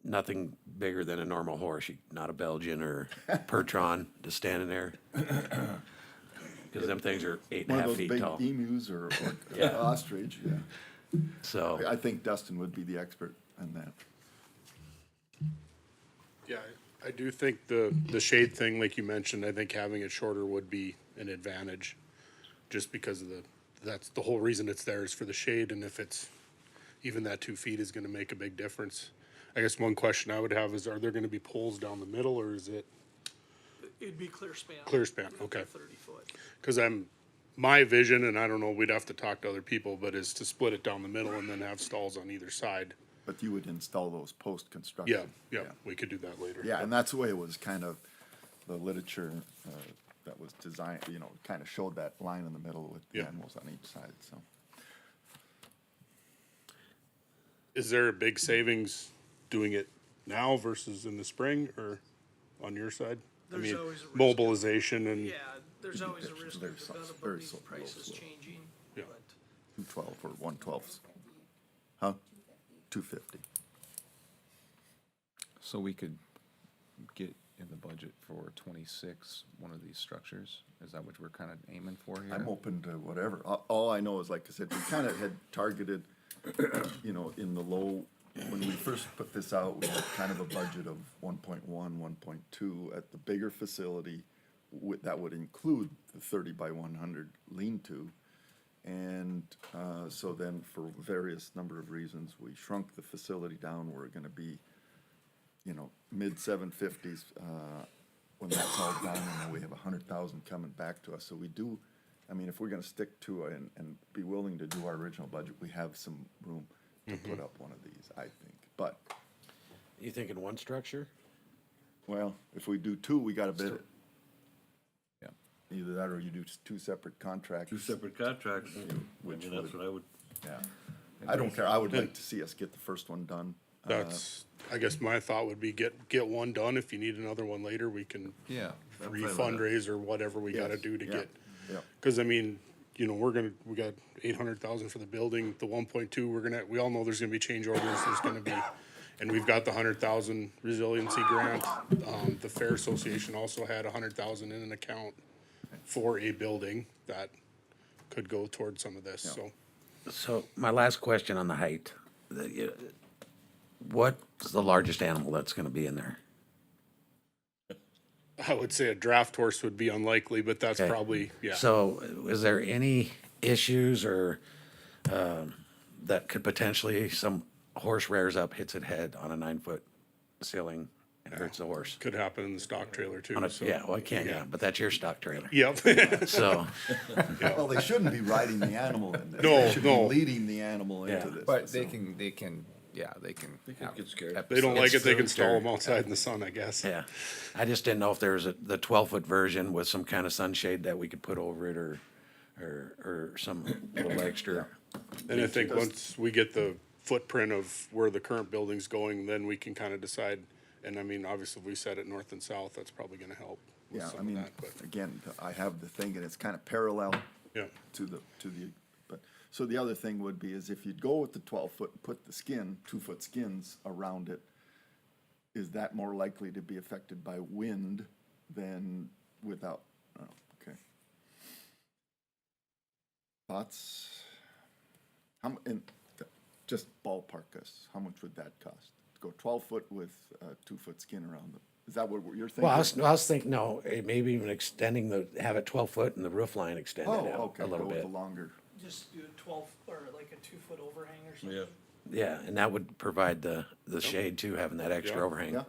nothing bigger than a normal horse, not a Belgian or Percheron just standing there. Because them things are 8 and One a of half those feet big tall. emus or Yeah. ostrich, yeah. So, I think Dustin would be the expert on that. Yeah, I do think the shade thing, like you mentioned, I think having it shorter would be an advantage. Just because of that's the whole reason it's there is for the shade, and if it's, even that 2 feet is gonna make a big difference. I guess one question I would have is, are there gonna be poles down the middle, or is it It'd be clear span. clear span? Okay. 30-foot. Cause my vision, and I don't know, we'd have to talk to other people, but is to split it down the middle and then have stalls on either side. But you would install those post-construction. Yeah, we could do that later. Yeah, and that's the way it was kind of, the literature that was designed, kind of showed that line in the middle with the Yeah. animals on each side, so. Is there a big savings doing it now versus in the spring, or on your side? I There's mean, always a risk of- mobilization and, Yeah, there's always a risk of There's some development, very these low prices slope. changing, Yeah. but 212 or 112s. Huh? 250. So we could get in the budget for 26, one of these structures? Is that what we're kind of aiming for here? I'm open to whatever. All I know is, like I said, we kind of had targeted, in the low, when we first put this out, we had kind of a budget of 1.1, 1.2 at the bigger facility. That would include the 30 by 100 lean-to. And so then, for various number of reasons, we shrunk the facility down. We're gonna be, mid-750s when that's all done, and then we have 100,000 coming back to us. So we do, if we're gonna stick to it and be willing to do our original budget, we have some room to put up one of these, I think. But, you thinking one structure? well, if we do two, we gotta bid it. Yeah. Either that or you do two separate contracts. Two separate contracts, Which that's would- what I would, Yeah. I don't care. I would like to see us get the first one done. that's, I guess my thought would be get one done. If you need another one later, we can Yeah. refundraise or whatever we gotta Yes, do to yeah, get. yeah. Cause we got 800,000 for the building, the 1.2, we all know there's gonna be change orders, there's gonna be, and we've got the 100,000 resiliency grant. The Fair Association also had 100,000 in an account for a building that could go towards some of this, so. So my last question on the height. What's the largest animal that's gonna be in there? I would say a draft horse would be unlikely, but that's Okay. probably, yeah. So is there any issues or, that could potentially, some horse rears up, hits its head on a 9-foot ceiling and hurts the horse? Could happen in the stock trailer too, On a, so. yeah, well, I can't, yeah, but that's your stock trailer. Yep. So, Well, they shouldn't be riding the animal in this. No, They should be no. leading the animal Yeah. into this. But they so. can, they can. have get scared. They don't like it, they can episodes stall or- them outside in the sun, I guess. yeah, I just didn't know if there was the 12-foot version with some kind of sunshade that we could put over it or some little extra. And I think once we get the footprint of where the current building's going, then we can kind of decide. And obviously, if we set it north and south, that's probably gonna help with Yeah, some of that, but, again, I have the thing, and it's kind of parallel yeah. but, so the other thing would be is if you'd go with the 12-foot and put the 2-foot skins around it, is that more likely to be affected by wind than without? Oh, okay. Thoughts? And just ballpark us, how much would that cost? To go 12-foot with a 2-foot skin around it? Is that what you're thinking? Well, I was thinking, no, maybe even extending have it 12 foot and the roof line extended Oh, out okay, a go little with bit. the longer. just do a 12, or like a 2-foot overhang or something. yeah. Yeah, and that would provide the shade too, having that extra Yeah. overhang. Yeah,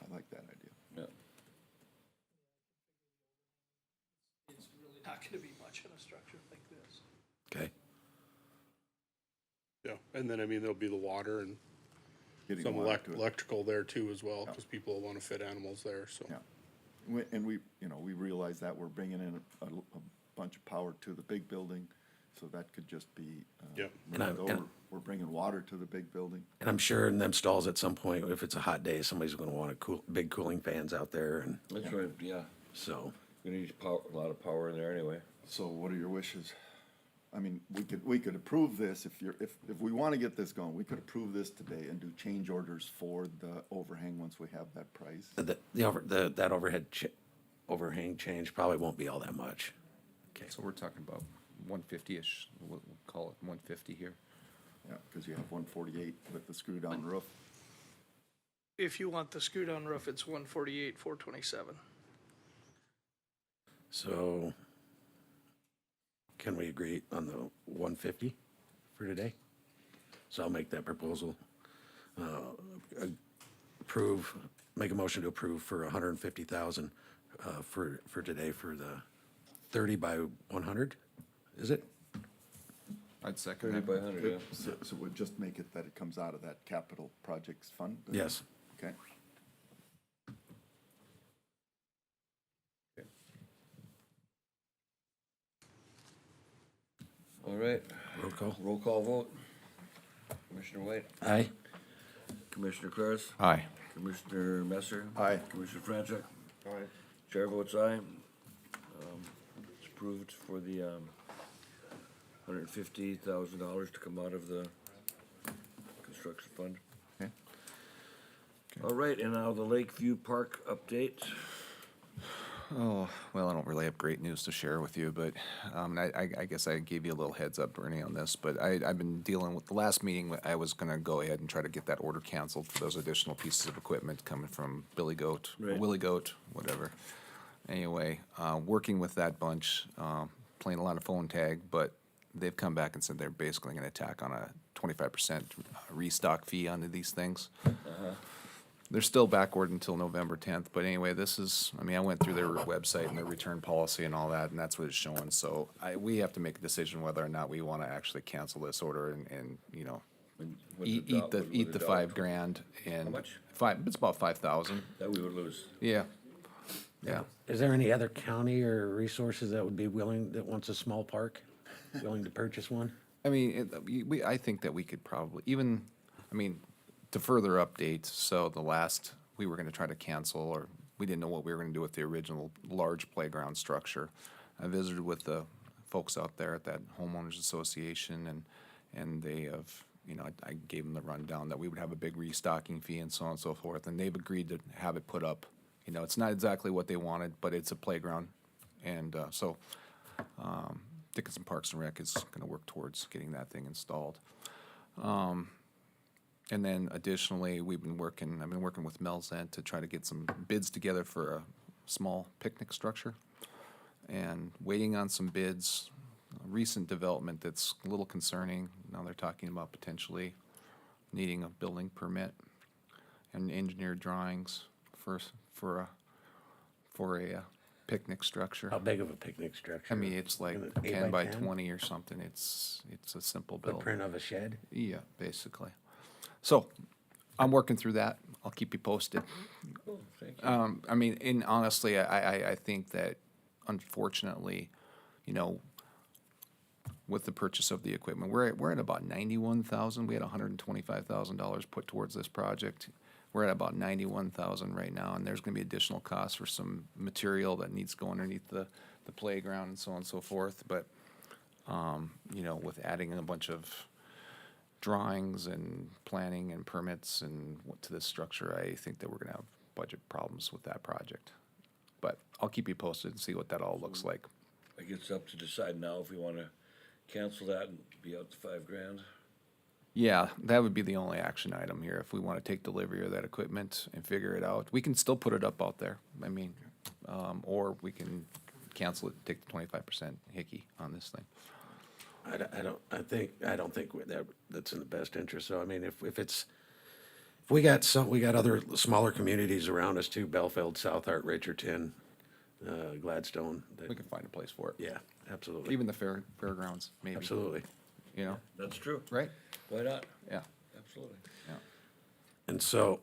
I like that idea. Yeah. It's really not gonna be much in a structure like this. Okay. Yeah, and then, there'll be the water and getting some water to it. electrical there too as well, because people want to fit animals there, so. Yeah. And we, you know, we realize that we're bringing in a bunch of power to the big building, so that could just be, Yep. And I'm- moved over. We're bringing water to the big building. And I'm sure in them stalls at some point, if it's a hot day, somebody's gonna want big cooling fans out there, and That's right, yeah. so. We need power, a lot of power in there anyway. So what are your wishes? I mean, we could approve this if we wanna get this going, we could approve this today and do change orders for the overhang once we have that price. That overhang change probably won't be all that much. So we're talking about 150-ish, we'll call it 150 here. Yeah, cause you have 148 with the screw down roof. If you want the screw down roof, it's 148, 427. So can we agree on the 150 for today? So I'll make that proposal. Make a motion to approve for 150,000 for today for the 30 by 100, is it? I'd second 30 that. by 100, yeah. So we'll just make it that it comes out of that capital projects fund? Yes. Okay. All right, Roll call. roll call vote. Commissioner White, Aye. Commissioner Claris, Aye. Commissioner Messer. Aye. Commissioner Franchek. Aye. Chair votes aye. It's approved for the, $150,000 to come out of the construction fund. Okay. All right, and now the Lakeview Park update. Oh, well, I don't really have great news to share with you, but I guess I gave you a little heads up, Bernie, on this. But I've been dealing with, the last meeting, I was gonna go ahead and try to get that order canceled for those additional pieces of equipment coming from Billy Goat, Right. Willie Goat, whatever. Anyway, working with that bunch, playing a lot of phone tag, but they've come back and said they're basically gonna tack on a 25% restock fee onto these things. They're still backward until November 10th, but anyway, this is, I mean, I went through their website and their return policy and all that, and that's what it's showing. So we have to make a decision whether or not we want to actually cancel this order and, you know, eat the $5,000 and. How much? It's about 5,000. That we would lose. Yeah. Yeah. Is there any other county or resources that would be that wants a small park, willing to purchase one? I mean, I think that we could probably, even, I mean, to further update, so we were gonna try to cancel, or we didn't know what we were gonna do with the original large playground structure. I visited with the folks out there at that homeowners association, and they have, you know, I gave them the rundown that we would have a big restocking fee and so on and so forth, and they've agreed to have it put up. You know, it's not exactly what they wanted, but it's a playground, and Dickinson Parks and Rec is gonna work towards getting that thing installed. And then additionally, I've been working with Melzent to try to get some bids together for a small picnic structure. And waiting on some bids, a recent development that's a little concerning. Now they're talking about potentially needing a building permit and engineered drawings for a picnic structure. How big of a picnic structure? I mean, it's like Is it 8 10 by 10? 20 or something. It's a simple build. Footprint of a shed? Yeah, basically. So, I'm working through that. I'll keep you posted. Cool, thank you. I mean, and honestly, I think that unfortunately, you know, with the purchase of the equipment, we're at about 91,000. We had $125,000 put towards this project. We're at about 91,000 right now, and there's gonna be additional costs for some material that needs to go underneath the playground and so on and so forth. But, you know, with adding a bunch of drawings and planning and permits and to this structure, I think that we're gonna have budget problems with that project. But I'll keep you posted and see what that all looks like. I guess it's up to decide now if we wanna cancel that and be out to $5,000. Yeah, that would be the only action item here, if we wanna take delivery of that equipment and figure it out. We can still put it up out there, I mean, or we can cancel it, take the 25% hickey on this thing. I don't think that's in the best interest. So I mean, if we got other smaller communities around us too, Belfield, South Hart, Richardson, Gladstone. We can find a place for it. Yeah, absolutely. Even the fairgrounds, maybe. Absolutely. You know, That's true. right? Why not? Yeah. Absolutely. And so,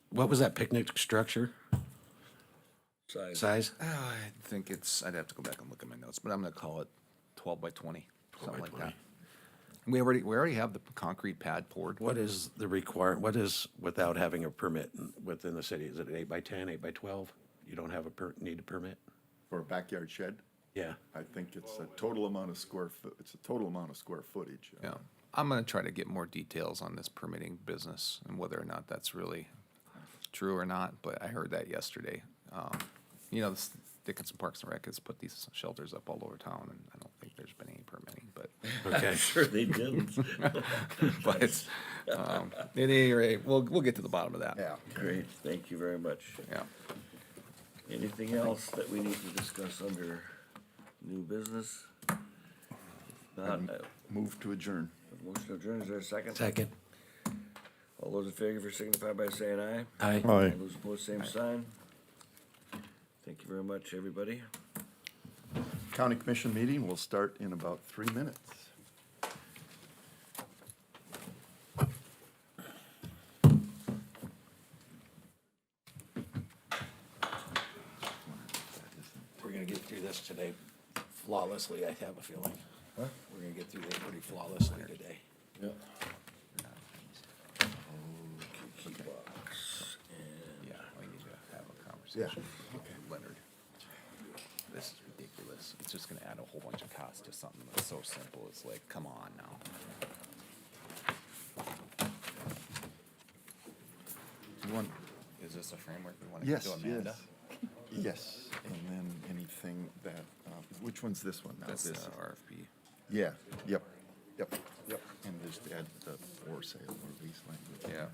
what was that picnic structure size? I think I'd have to go back and look at my notes, but I'm gonna call it 12 by 20, something like that. We already have the concrete pad poured. What is what is, without having a permit within the city, is it 8 by 10, 8 by 12? You don't have need a permit? For a backyard shed, Yeah. I think it's a total amount of it's a total amount of square footage. Yeah, I'm gonna try to get more details on this permitting business and whether or not that's really true or not, but I heard that yesterday. You know, this Dickinson Parks and Rec has put these shelters up all over town, and I don't think there's been any permitting, but, Okay. Sure they didn't. but, at any rate, we'll get to the bottom of that. Yeah. Great, thank you very much. Yeah. Anything else that we need to discuss under new business? Not, Move to adjourn. motion to adjourn, is there a second? Second. All those in favor signify by saying aye. Aye. Aye. All those opposed, same sign. Thank you very much, everybody. County Commission meeting will start in about 3 minutes. We're gonna get through this today flawlessly, I have a feeling. We're gonna get through this pretty flawlessly today. Yeah, we need to have a conversation with Leonard. This is ridiculous. It's just gonna add a whole bunch of costs to something that's so simple. It's like, come on now. Is this a framework we wanna give Yes, to Amanda? yes. Yes, and then anything that, which one's this one now? That's This- RFP. Yeah, yep. And just add the for sale or lease language. Yeah.